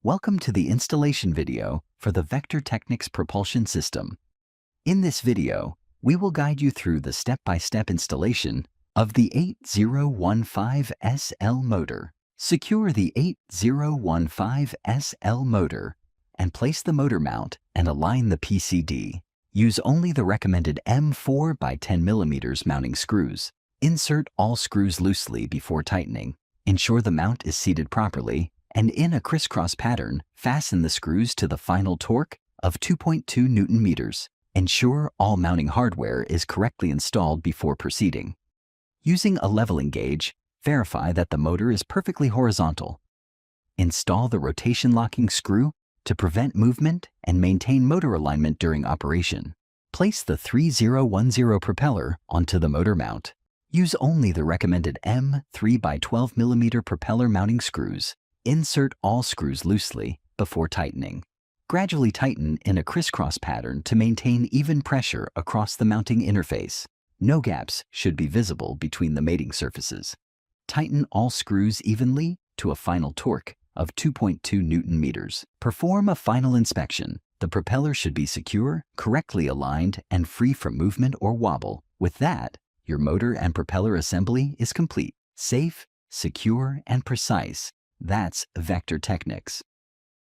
Welcome to the installation video for the Vector Technics propulsion system. In this video, we will guide you through the step-by-step installation of the 8015 SL motor. Secure the 8015 SL motor and place the motor mount and align the PCD. Use only the recommended M4 by 10 mm mounting screws. Insert all screws loosely before tightening. Ensure the mount is seated properly, and in a crisscross pattern, fasten the screws to the final torque of 2.2 Nm. Ensure all mounting hardware is correctly installed before proceeding. Using a leveling gauge, verify that the motor is perfectly horizontal. Install the rotation locking screw to prevent movement and maintain motor alignment during operation. Place the 3010 propeller onto the motor mount. Use only the recommended M3 by 12 mm propeller mounting screws. Insert all screws loosely before tightening. Gradually tighten in a crisscross pattern to maintain even pressure across the mounting interface. No gaps should be visible between the mating surfaces. Tighten all screws evenly to a final torque of 2.2 Nm. Perform a final inspection. The propeller should be secure, correctly aligned, and free from movement or wobble. With that, your motor and propeller assembly is complete, safe, secure, and precise. That's Vector Technics.